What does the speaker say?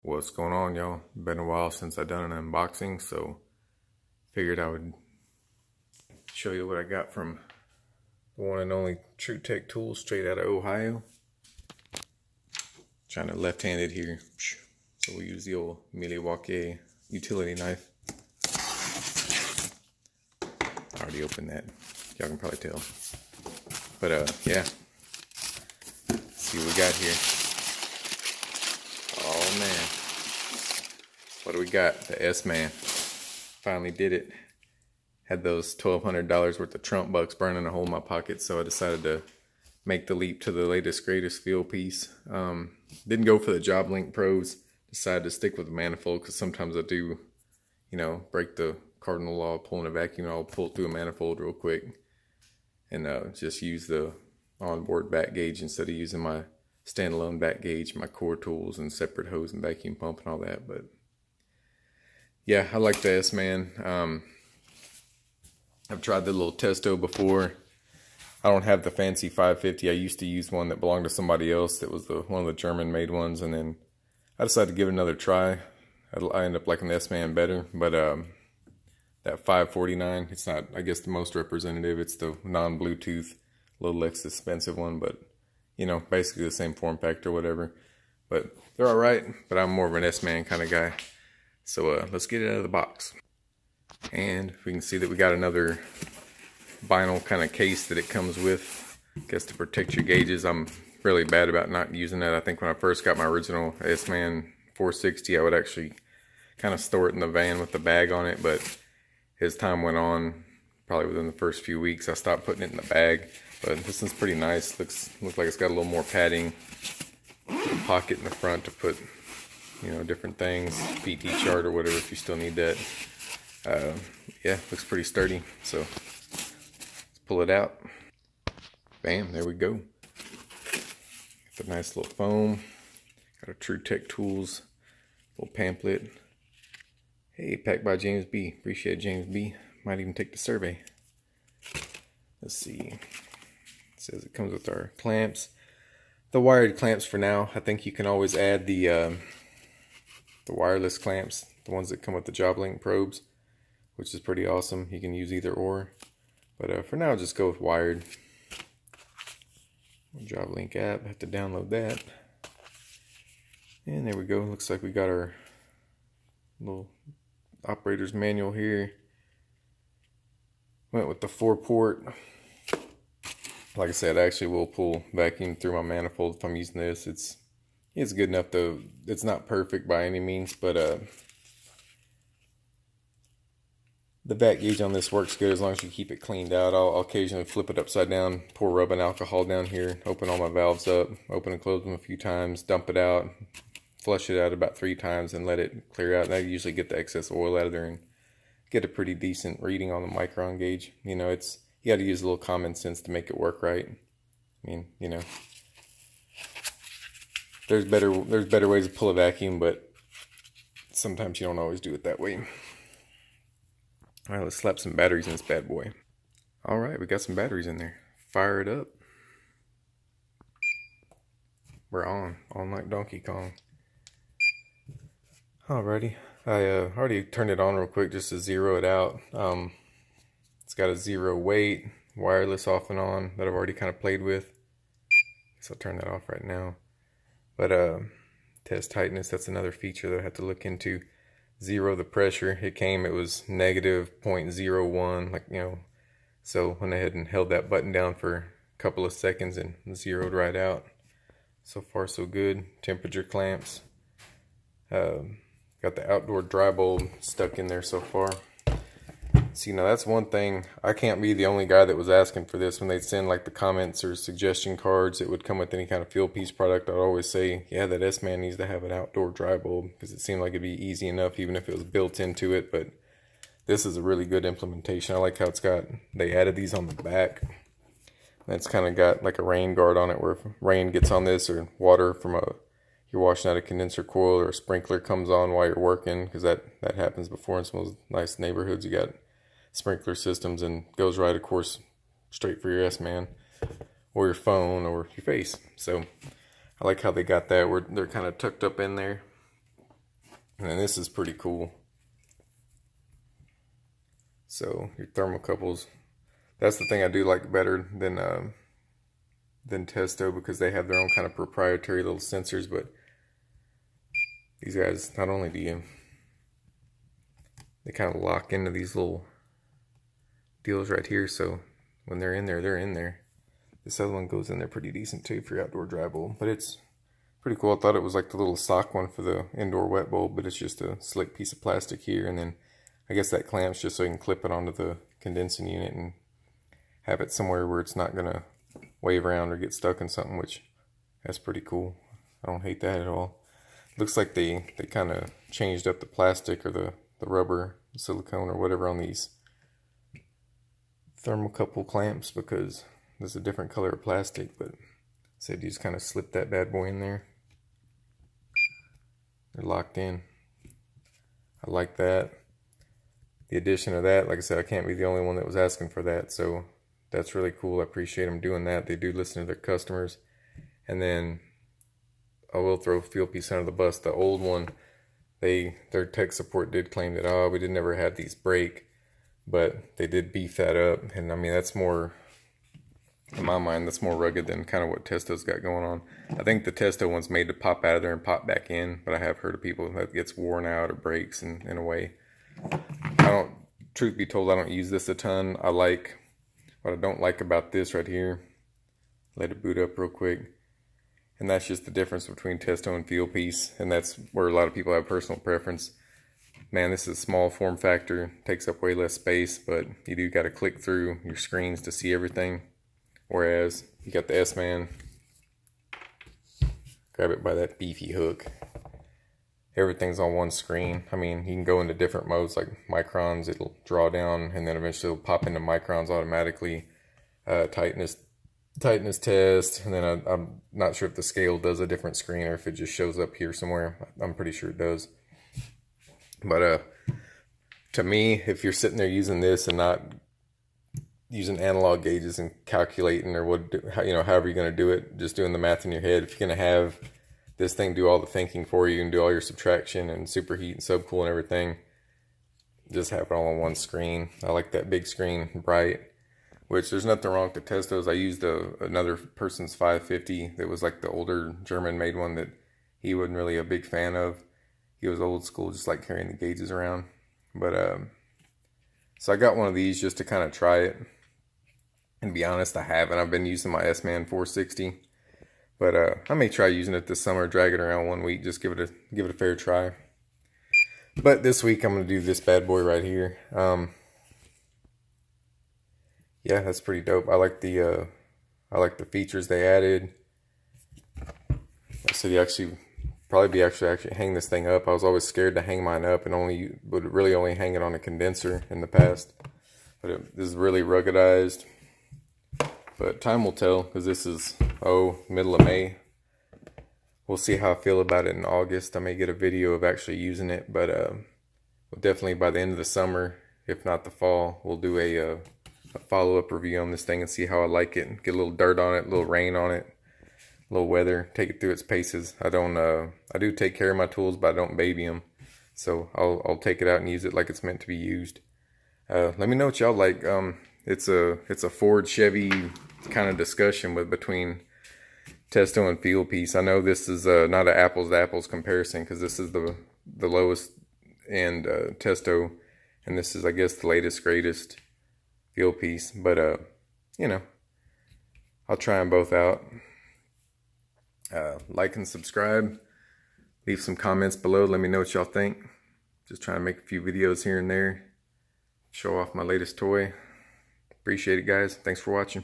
What's going on, y'all? Been a while since I've done an unboxing, so figured I would show you what I got from the one and only True Tech Tools, straight out of Ohio. Trying to left-handed here, so we'll use the old Milwaukee utility knife. I already opened that, y'all can probably tell. But yeah, let's see what we got here. Oh man, what do we got? The SMAN. Finally did it. Had those $1,200 worth of Trump bucks burning a hole in my pocket, so I decided to make the leap to the latest, greatest Fieldpiece. Didn't go for the Job Link Pros. Decided to stick with the manifold because sometimes I do, you know, break the cardinal law of pulling a vacuum. I'll pull it through a manifold real quick and just use the onboard back gauge instead of using my standalone back gauge, my core tools, and separate hose and vacuum pump and all that. But yeah, I like the SMAN. I've tried the little Testo before. I don't have the fancy 550. I used to use one that belonged to somebody else that was one of the German made ones, and then I decided to give it another try. I ended up liking the SMAN better, but that 549, it's not, I guess, the most representative. It's the non-Bluetooth, a little less expensive one, but you know, basically the same form factor, whatever. But they're all right, but I'm more of an SMAN kind of guy. So let's get it out of the box. And we can see that we got another vinyl kind of case that it comes with, I guess, to protect your gauges. I'm really bad about not using that. I think when I first got my original SMAN460, I would actually kind of store it in the van with the bag on it, but as time went on, probably within the first few weeks, I stopped putting it in the bag. But this one's pretty nice. Looks like it's got a little more padding, pocket in the front to put, you know, different things, PT chart or whatever if you still need that. Yeah, looks pretty sturdy. So let's pull it out. Bam, there we go. Got the nice little foam. Got a True Tech Tools little pamphlet. Hey, packed by James B. Appreciate James B. Might even take the survey. Let's see. It says it comes with our clamps. The wired clamps for now. I think you can always add the wireless clamps, the ones that come with the Job Link probes, which is pretty awesome. You can use either or. But for now, just go with wired. Job Link app, I have to download that. And there we go. Looks like we got our little operator's manual here. Went with the 4-port. Like I said, I actually will pull vacuum through my manifold if I'm using this. It's good enough though. It's not perfect by any means, but the vac gauge on this works good as long as you keep it cleaned out. I'll occasionally flip it upside down, pour rubbing alcohol down here, open all my valves up, open and close them a few times, dump it out, flush it out about 3 times, and let it clear out. And I usually get the excess oil out of there and get a pretty decent reading on the micron gauge. You know, you got to use a little common sense to make it work right. I mean, you know, there's better ways to pull a vacuum, but sometimes you don't always do it that way. All right, let's slap some batteries in this bad boy. All right, we got some batteries in there. Fire it up. We're on like Donkey Kong. Alrighty, I already turned it on real quick just to zero it out. It's got a 0 weight, wireless off and on that I've already kind of played with. So I'll turn that off right now. But test tightness, that's another feature that I have to look into. Zero the pressure. It was negative 0.01, like, you know. So went ahead and held that button down for a couple of seconds and zeroed right out. So far so good. Temperature clamps. Got the outdoor dry bulb stuck in there so far. See, now that's one thing. I can't be the only guy that was asking for this. When they'd send like the comments or suggestion cards, it would come with any kind of Fieldpiece product. I'd always say, yeah, that SMAN needs to have an outdoor dry bulb, because it seemed like it'd be easy enough even if it was built into it. But this is a really good implementation. I like how they added these on the back. That's kind of got like a rain guard on it, where if rain gets on this or water from you're washing out a condenser coil or a sprinkler comes on while you're working, because that happens before in some of those nice neighborhoods. You got sprinkler systems and goes right, of course, straight for your SMAN or your phone or your face. So I like how they got that where they're kind of tucked up in there. And then this is pretty cool. So your thermocouples, that's the thing I do like better than Testo, because they have their own kind of proprietary little sensors. But these guys, not only do they kind of lock into these little deals right here, so when they're in there, they're in there. This other one goes in there pretty decent too for your outdoor dry bowl, but it's pretty cool. I thought it was like the little sock one for the indoor wet bowl, but it's just a slick piece of plastic here, and then I guess that clamps just so you can clip it onto the condensing unit and have it somewhere where it's not gonna wave around or get stuck in something, which that's pretty cool. I don't hate that at all. Looks like they kind of changed up the plastic or the rubber, silicone or whatever on these thermocouple clamps, because there's a different color of plastic, but said you just kind of slip that bad boy in there. They're locked in. I like that. The addition of that, like I said, I can't be the only one that was asking for that, so that's really cool. I appreciate them doing that. They do listen to their customers. And then I will throw Fieldpiece under the bus. The old one, their tech support did claim that, oh, we never had these break, but they did beef that up. And I mean, that's more, in my mind, that's more rugged than kind of what Testo's got going on. I think the Testo one's made to pop out of there and pop back in, but I have heard of people that gets worn out or breaks in a way. Truth be told, I don't use this a ton. What I don't like about this right here, let it boot up real quick, and that's just the difference between Testo and Fieldpiece, and that's where a lot of people have personal preference. Man, this is small form factor, takes up way less space, but you do got to click through your screens to see everything. Whereas you got the SMAN, grab it by that beefy hook. Everything's on one screen. I mean, you can go into different modes like microns, it'll draw down, and then eventually it'll pop into microns automatically. Tightness test, and then I'm not sure if the scale does a different screen or if it just shows up here somewhere. I'm pretty sure it does. But to me, if you're sitting there using this and not using analog gauges and calculating or however you're going to do it, just doing the math in your head, if you're going to have this thing do all the thinking for you and do all your subtraction and superheat and subcool and everything, just have it all on one screen. I like that big screen, bright, which there's nothing wrong with the Testos. I used another person's 550 that was like the older German made one that he wasn't really a big fan of. He was old school, just like carrying the gauges around. But so I got one of these just to kind of try it. And to be honest, I haven't. I've been using my SMAN480, but I may try using it this summer, drag it around 1 week, just give it a fair try. But this week I'm going to do this bad boy right here. Yeah, that's pretty dope. I like the features they added. I said you probably hang this thing up. I was always scared to hang mine up and would really only hang it on a condenser in the past. But this is really ruggedized. But time will tell, because this is, middle of May. We'll see how I feel about it in August. I may get a video of actually using it, but we'll definitely by the end of the summer, if not the fall, we'll do a follow-up review on this thing and see how I like it. Get a little dirt on it, a little rain on it, a little weather, take it through its paces. I do take care of my tools, but I don't baby them. So I'll take it out and use it like it's meant to be used. Let me know what y'all like. It's a Ford Chevy kind of discussion between Testo and Fieldpiece. I know this is not an apples to apples comparison, because this is the lowest end Testo, and this is, I guess, the latest greatest Fieldpiece. But I'll try them both out. Like and subscribe. Leave some comments below. Let me know what y'all think. Just trying to make a few videos here and there. Show off my latest toy. Appreciate it, guys. Thanks for watching.